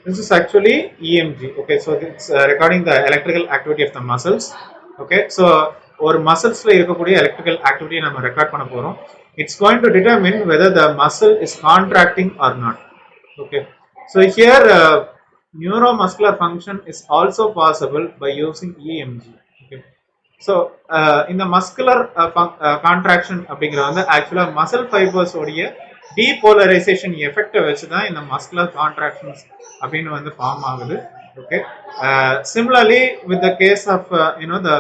This is actually EMG. Okay, so it's recording the electrical activity of the muscles. Okay, so ஒரு musclesல இருக்கக்கூடிய electrical activity நம்ம record பண்ண போறோம். It's going to determine whether the muscle is contracting or not. Okay, so here neuromuscular function is also possible by using EMG. Okay, so in the muscular contraction அப்படிங்கிற வந்து ஆக்சுவலா muscle fibres உடைய depolarization effect வச்சு தான் இந்த muscular contractions அப்படின்னு வந்து form ஆகுது. Okay, similarly with the case of the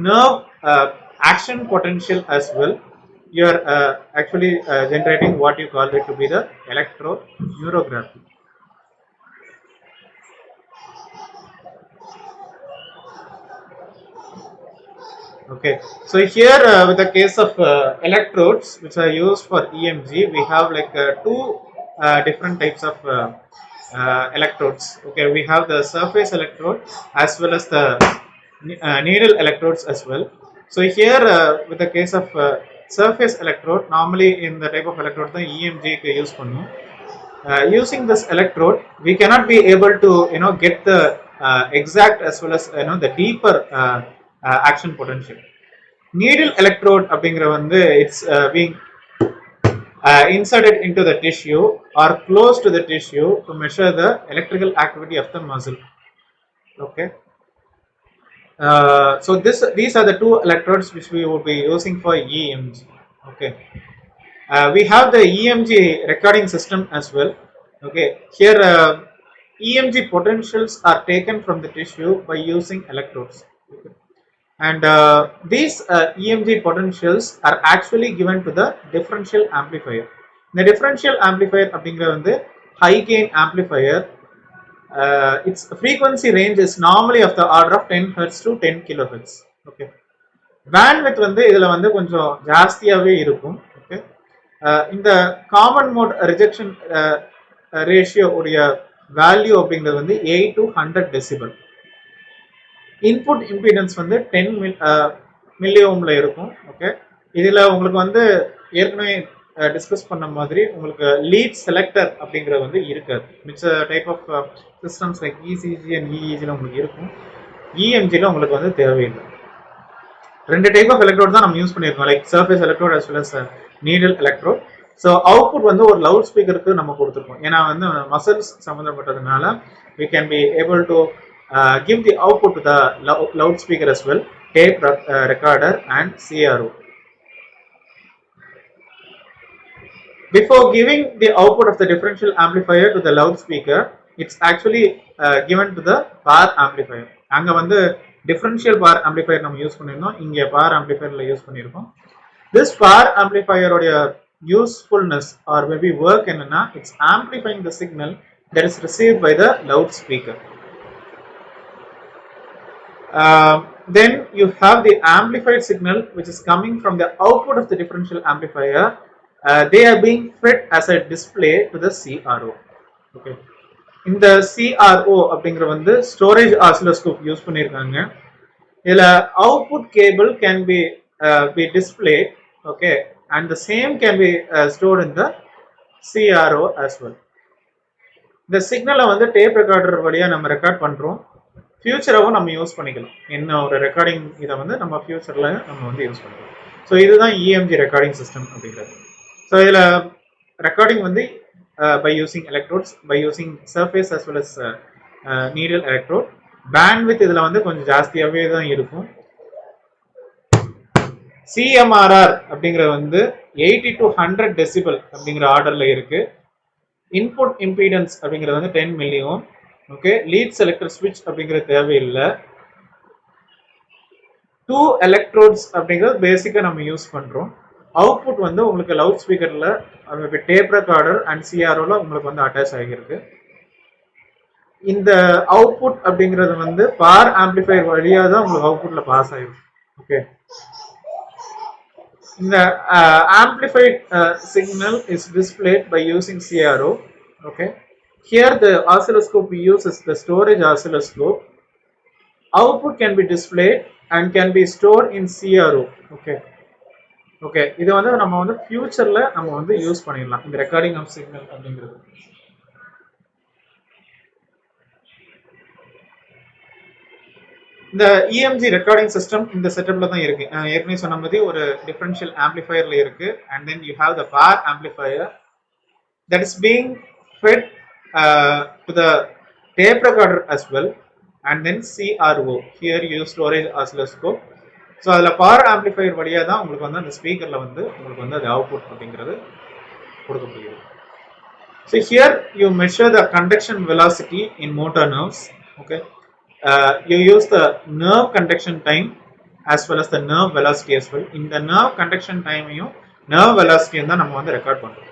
nerve action potential as well, you are actually generating what you call it to be the electroneurography. Okay, so here with the case of electrodes which are used for EMG, we have like two different types of electrodes. Okay, we have the surface electrode as well as the needle electrodes as well. So here with the case of surface electrode, normally in the type of electrode the EMG use பண்ணும். Using this electrode we cannot be able to get the exact as well as the deeper action potential. Needle electrode அப்படிங்கிற வந்து it's being inserted into the tissue or close to the tissue to measure the electrical activity of the muscle. Okay, so these are the two electrodes which we will be using for EMG. Okay, we have the EMG recording system as well. Okay, here EMG potentials are taken from the tissue by using electrodes. Okay. And these EMG potentials are actually given to the differential amplifier. The differential amplifier அப்படிங்கிற வந்து high gain amplifier. Its frequency range is normally of the order of 10 Hz to 10 kHz. Okay, bandwidth வந்து இதுல வந்து கொஞ்சம் ஜாஸ்தியாவே இருக்கும். Okay, இந்த common mode rejection ratio உடைய value அப்படிங்கிறது வந்து 8 to 100 decibel. இன்புட் இம்பிடன்ஸ் வந்து 10 மில்லி ஓம்ல இருக்கும். ஓகே, இதுல உங்களுக்கு வந்து ஏற்கனவே டிஸ்கஸ் பண்ண மாதிரி உங்களுக்கு லீட் செலக்டர் அப்படிங்கிறது வந்து இருக்காது. மிச்ச type of systems like ECG and இஇஜில உங்களுக்கு இருக்கும். இஎம்ஜில உங்களுக்கு வந்து தேவையில்லை. ரெண்டு டைப் ஆஃப் எலக்ட்ரோட் தான் நம்ம யூஸ் பண்ணியிருக்கோம், like surface electrode as well as needle electrode. So output வந்து ஒரு லவுட் ஸ்பீக்கருக்கு நம்ம கொடுத்துருக்கோம். ஏன்னா வந்து மசில்ஸ் சம்மந்தப்பட்டதுனால we can be able to give the output to the loudspeaker as well, tape recorder and CRO. Before giving the output of the differential amplifier to the loudspeaker, it's actually given to the power amplifier. அங்க வந்து differential power amplifier நம்ம use பண்ணிருந்தோம், இங்க power amplifierல use பண்ணிருக்கோம். This power amplifier உடைய usefulness or maybe work என்னன்னா, it's amplifying the signal that is received by the loudspeaker. Then you have the amplified signal which is coming from the output of the differential amplifier. They are being fed as a display to the CRO. Okay, in the CRO அப்படிங்கிற வந்து storage oscilloscope use பண்ணிருக்காங்க. இதுல output cable can be displayed. Okay, and the same can be stored in the CRO as well. இந்த சிக்னலை வந்து tape recorder வழியா நம்ம record பண்றோம். ஃபியூச்சராகவும் நம்ம யூஸ் பண்ணிக்கலாம். என்ன ஒரு ரெக்கார்டிங் இதை வந்து நம்ம ஃபியூச்சரில் நம்ம வந்து யூஸ் பண்ணிக்கலாம். ஸோ இதுதான் இஎம்ஜி ரெக்கார்டிங் சிஸ்டம் அப்படிங்கிறது. ஸோ இதில் ரெக்கார்டிங் வந்து by using electrodes, by using surface as well as needle electrode. Bandwidth இதில் வந்து கொஞ்சம் ஜாஸ்தியாகவே தான் இருக்கும். சிஎம்ஆர்ஆர் அப்படிங்கிறது வந்து 80 to 100 decibel அப்படிங்கிற ஆர்டரில் இருக்கு. இன்புட் இம்பிடன்ஸ் அப்படிங்கிறது வந்து 10 மில்லி ஓம். ஓகே, லீட் செலக்டர் ஸ்விட்ச் அப்படிங்கிறது தேவையில்லை. 2 எலக்ட்ரோட்ஸ் அப்படிங்கிறது பேசிக்காக நம்ம யூஸ் பண்ணுறோம். அவுட்புட் வந்து உங்களுக்கு லவுட் ஸ்பீக்கரில் டேப் ரெக்கார்டர் அண்ட் சிஆர்ஓவில் உங்களுக்கு வந்து அட்டாச் ஆகியிருக்கு. இந்த அவுட்புட் அப்படிங்கிறது வந்து பவர் ஆம்பிளிஃபையர் வழியாக தான் உங்களுக்கு அவுட்புட்டில் பாஸ் ஆகிடும். ஓகே, இந்த amplified signal is displayed by using CRO. Okay, here the oscilloscope we use is the storage oscilloscope. Output can be displayed and can be stored in CRO. Okay, okay, இது வந்து நம்ம வந்து ஃபியூச்சர்ல நம்ம வந்து use பண்ணிடலாம் இந்த ரெக்கார்டிங் ஆஃப் சிக்னல் அப்படிங்கிறது. இந்த EMG ரெக்கார்டிங் சிஸ்டம் இந்த செட்டப்ல தான் இருக்கு. ஏற்கனவே சொன்ன மாதிரி ஒரு டிஃபரன்ஷியல் ஆம்பிளிஃபையர்ல இருக்கு. And then you have the bar amplifier that is being fed to the tape recorder as well, and then CRO, here you use storage oscilloscope. So அதில் பவர் ஆம்பிளிஃபையர் வழியாக தான் உங்களுக்கு வந்து அந்த ஸ்பீக்கரில் வந்து உங்களுக்கு வந்து அது அவுட்புட் அப்படிங்கிறது கொடுக்க முடியும். So here you measure the conduction velocity in motor nerves. Okay, you use the nerve conduction time as well as the nerve velocity as well. இந்த nerve conduction time ஐயும் nerve velocity தான் நம்ம வந்து record பண்றோம்.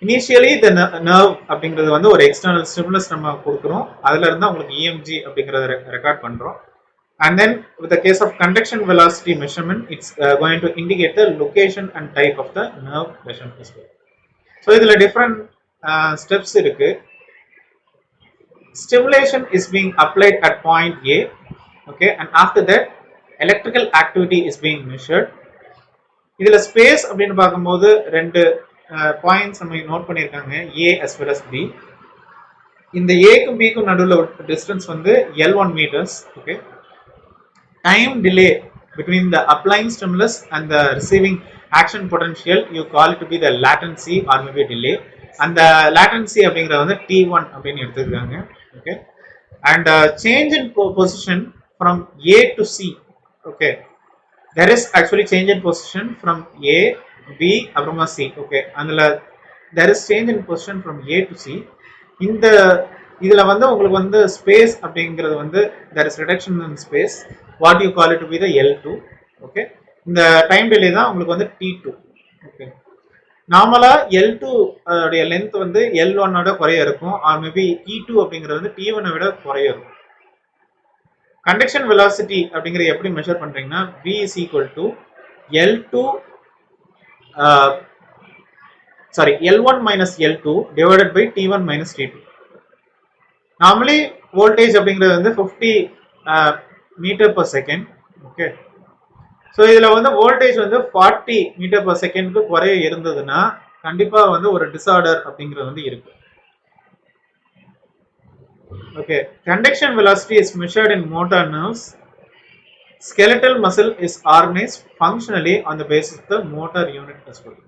Initially இந்த nerve அப்படிங்கிறது வந்து ஒரு எக்ஸ்டர்னல் ஸ்டிமுலஸ் நம்ம கொடுக்குறோம், அதுல இருந்து உங்களுக்கு EMG அப்படிங்கறத ரெக்கார்ட் பண்றோம். And then with the case of conduction velocity measurement, it's going to indicate the location and type of the nerve lesion as well. So இதுல different steps இருக்கு. Stimulation is being applied at point A, okay, and after that electrical activity is being measured. இதுல space அப்படின்னு பார்க்கும்போது ரெண்டு points நம்ம note பண்ணியிருக்காங்க, A as well as B. இந்த ஏக்கும் பிக்கும் நடுவில் ஒரு டிஸ்டன்ஸ் வந்து L1 meters. Okay, time delay between the applying stimulus and the receiving action potential, you call it to be the latency or maybe delay. And the latency அப்படிங்கறது வந்து T1 அப்படின்னு எடுத்துக்கிறாங்க. Okay, and change in position from A to C. Okay, there is actually change in position from A, B அப்புறமா C. Okay, அதுல there is change in position from A to C. இந்த இதுல வந்து உங்களுக்கு வந்து space அப்படிங்கிறது வந்து there is reduction in space, what you call it to be the L2. Okay, இந்த டைம் டிலே தான் உங்களுக்கு வந்து T2. ஓகே, நார்மலா L2 உடைய லென்த் வந்து L1 ஓட குறைய இருக்கும், ஆர் மேபி T2 அப்படிங்கிறது வந்து T1 விட குறைய இருக்கும். கண்டக்ஷன் வெலாசிட்டி அப்படிங்கிறது எப்படி மெஷர் பண்றீங்கன்னா V is equal to L2 L1 minus L2 divided by T1 minus T2. Normally voltage அப்படிங்கிறது வந்து 50 metre per second. Okay, so இதில் வந்து வோல்டேஜ் வந்து 40 மீட்டர் பர் செகண்ட்க்கு குறைய இருந்ததுன்னா கண்டிப்பாக வந்து ஒரு டிஸார்டர் அப்படிங்கிறது வந்து இருக்கு. Okay, conduction velocity is measured in motor nerves. Skeletal muscle is organized functionally on the basis of the motor unit as well.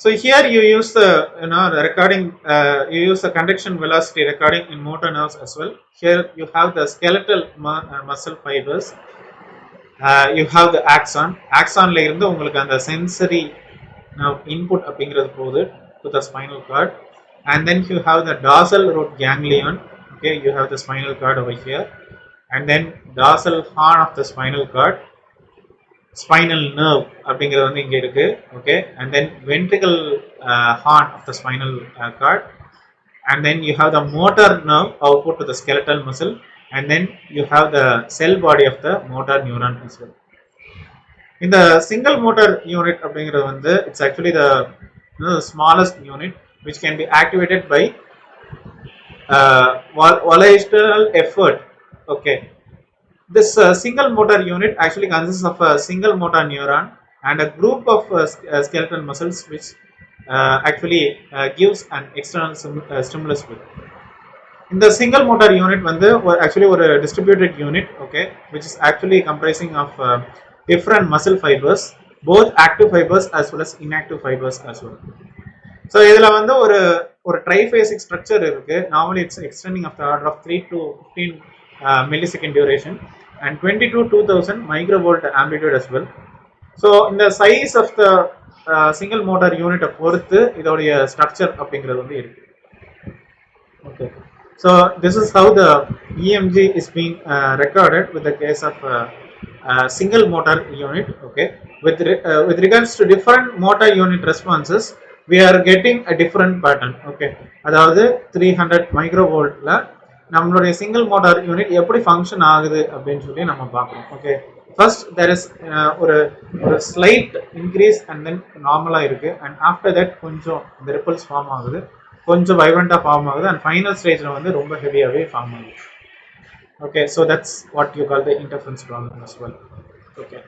So here you use the the recording, you use the conduction velocity recording in motor nerves as well. Here you have the skeletal muscle fibers, you have the axon. Axonல இருந்து உங்களுக்கு அந்த sensory input அப்படிங்கிறது போகுது to the spinal cord, and then you have the dorsal root ganglion. Okay, you have the spinal cord over here, and then dorsal horn of the spinal cord, spinal nerve அப்படிங்கிறது வந்து இங்க இருக்கு. Okay, and then ventricle horn of the spinal cord, and then you have the motor nerve output to the skeletal muscle, and then you have the cell body of the motor neuron as well. In the single motor unit அப்படிங்கிறது வந்து it's actually the smallest unit which can be activated by volitional effort. Okay, this single motor unit actually consists of a single motor neuron and a group of skeletal muscles which actually gives an external stimulus with. In the single motor unit வந்து actually ஒரு distributed unit, okay, which is actually comprising of different muscle fibers, both active fibers as well as inactive fibers as well. So இதுல வந்து ஒரு triphasic structure இருக்கு. Normally it's extending of the order of 3 to 15 millisecond duration and 20 to 2000 microvolt amplitude as well. So in the size of the single motor unit பொறுத்து இதோடைய structure அப்படிங்கிறது வந்து இருக்கு. Okay, so this is how the EMG is being recorded with the case of single motor unit. Okay, with regards to different motor unit responses, we are getting a different pattern. Okay, அதாவது 300 microvoltல நம்மளுடைய single motor unit எப்படி function ஆகுது அப்படின்னு சொல்லி நம்ம பார்க்கணும். Okay, first there is ஒரு slide increase and then நார்மலாக இருக்கு, அண்ட் ஆஃப்டர் தட் கொஞ்சம் இந்த ரிப்பல்ஸ் ஃபார்ம் ஆகுது, கொஞ்சம் வைப்ரண்டாக ஃபார்ம் ஆகுது, அண்ட் ஃபைனல் ஸ்டேஜில் வந்து ரொம்ப ஹெவியாகவே ஃபார்ம் ஆகுது. Okay, so that's what you call the interference problem as well. Okay,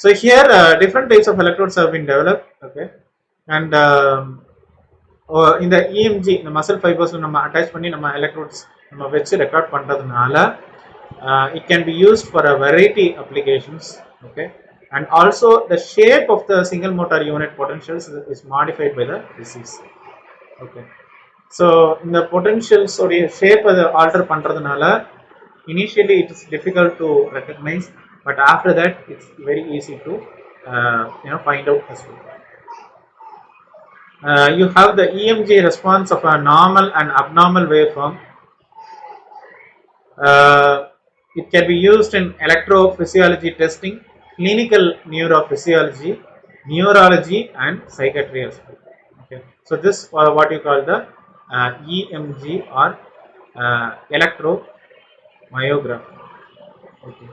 so here different types of electrodes have been developed. Okay, and இந்த EMG இந்த மசில் ஃபைபர்ஸ் நம்ம அட்டாச் பண்ணி நம்ம எலக்ட்ரோட்ஸ் நம்ம வச்சு ரெக்கார்ட் பண்றதுனால it can be used for a variety applications. Okay, and also the shape of the single motor unit potentials is modified by the disease. Okay, so இந்த potentials உடைய shape அதை alter பண்றதுனால initially it is difficult to recognize, but after that it's very easy to find out as well. You have the EMG response of a normal and abnormal waveform. It can be used in electrophysiology testing, clinical neurophysiology, neurology, and psychiatry as well. Okay, so this what you call the EMG or electromyography. Okay,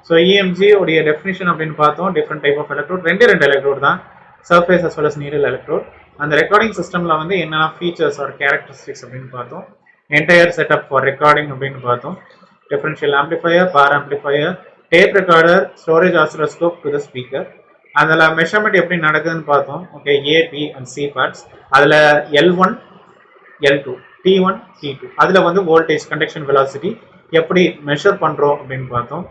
so EMG உடைய definition அப்படின்னு பார்த்தோம். Different type of electrode, ரெண்டு electrode தான், surface as well as needle electrode. அந்த recording சிஸ்டம்ல வந்து என்னென்ன features R characteristics அப்படின்னு பார்த்தோம். என்டையர் செட்டப் ஃபார் ரெக்கார்டிங் அப்படின்னு பார்த்தோம். Differential amplifier, bar amplifier, tape recorder, storage oscilloscope to the speaker. அதில் மெஷர்மெண்ட் எப்படி நடக்குதுன்னு பார்த்தோம். Okay, A, B and C parts. அதில் L1, L2, T1, T2, அதில் வந்து வோல்டேஜ், கண்டக்ஷன் வெலாசிட்டி எப்படி மெஷர் பண்ணுறோம் அப்படின்னு பார்த்தோம்.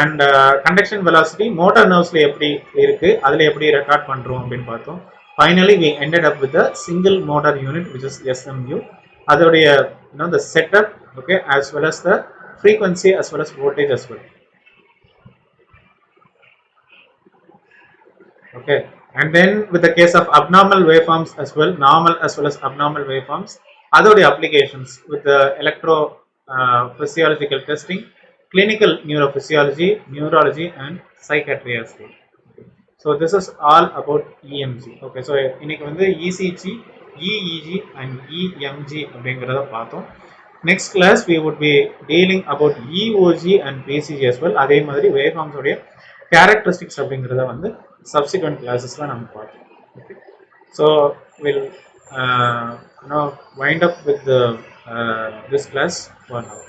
அண்ட் கண்டக்ஷன் வெலாசிட்டி மோட்டார் நர்வ்ஸ்ல எப்படி இருக்கு, அதில் எப்படி ரெக்கார்ட் பண்ணுறோம் அப்படின்னு பார்த்தோம். Finally, we ended up with a single motor unit, which is SMU. அதோடைய the setup, okay, as well as the frequency as well as voltage as well. Okay, and then with the case of abnormal waveforms as well, normal as well as abnormal waveforms, அதோடைய applications with the electro physiological testing, clinical neurophysiology, neurology, and psychiatry as well. So this is all about EMG. Okay, so இன்னைக்கு வந்து ECG, EEG and EMG அப்படிங்கறத பார்த்தோம். Next class we would be dealing about EOG and PCG as well. அதே மாதிரி waveforms உடைய characteristics அப்படிங்கறத வந்து subsequent classes ல நம்ம பார்ப்போம். Okay, so we'll wind up with the this class for now.